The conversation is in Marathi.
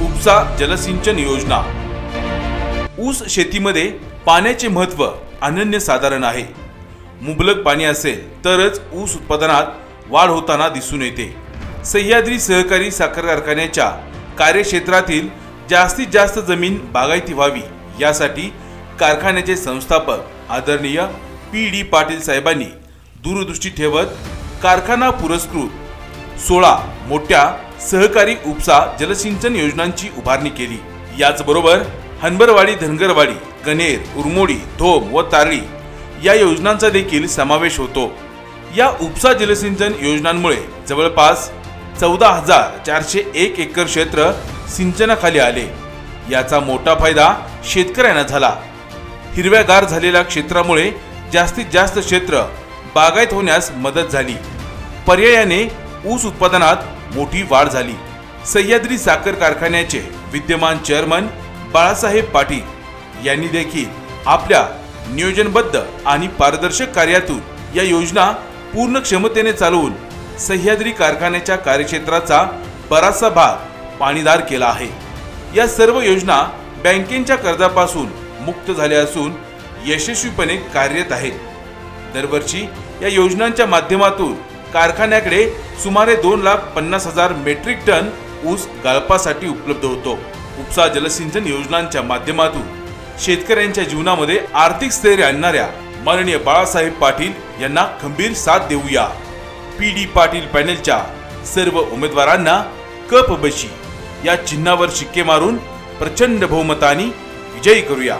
उपसा जलसिंचन योजना। ऊस शेतीमध्ये पाण्याचे महत्त्व अनन्यसाधारण आहे। मुबलक पाणी असेल तरच ऊस उत्पादनात वाढ होताना दिसून येते। सह्याद्री सहकारी साखर कारखान्याच्या कार्यक्षेत्रातील जास्तीत जास्त जमीन बागायती व्हावी यासाठी कारखान्याचे संस्थापक आदरणीय पी.डी. पाटील साहेबांनी दूरदृष्टी ठेवत कारखाना पुरस्कृत 16 मोठ्या सहकारी उपसा जलसिंचन योजनांची उभारणी केली। याचबरोबर हनबरवाडी, धनगरवाडी, गणेर, उरमोडी, धोम व तारळी या योजनांचा देखील समावेश होतो। या उपसा जलसिंचन योजनांमुळे जवळपास 14,401 एकर क्षेत्र सिंचनाखाली आले। याचा मोठा फायदा शेतकऱ्यांना झाला। हिरव्यागार झालेल्या क्षेत्रामुळे जास्तीत जास्त क्षेत्र बागायत होण्यास मदत झाली। पर्यायाने ऊस उत्पादनात मोठी वाढ झाली। सह्याद्री साखर कारखान्याचे विद्यमान चेअरमन बाळासाहेब पाटील यांनी देखील आपल्या नियोजनबद्ध आणि पारदर्शक कार्यातून या योजना पूर्ण क्षमतेने चालवून सह्याद्री कारखान्याच्या कार्यक्षेत्राचा बराचसा भाग पाणीदार केला आहे। या सर्व योजना बँकेच्या कर्जापासून मुक्त झाल्या असून यशस्वीपणे कार्यरत आहेत। दरवर्षी या योजनांच्या माध्यमातून कारखान्याकडे सुमारे 2,50,000 मेट्रिक टन ऊस गाळपासाठी उपलब्ध होतो। उपसा जलसिंचन योजनांच्या माध्यमातून शेतकऱ्यांच्या जीवनामध्ये आर्थिक स्थैर्य आणणाऱ्या माननीय बाळासाहेब पाटील यांना खंबीर साथ देऊया। पी.डी. पाटील पॅनेलच्या सर्व उमेदवारांना कप बशी या चिन्हावर शिक्के मारून प्रचंड बहुमताने विजयी करूया।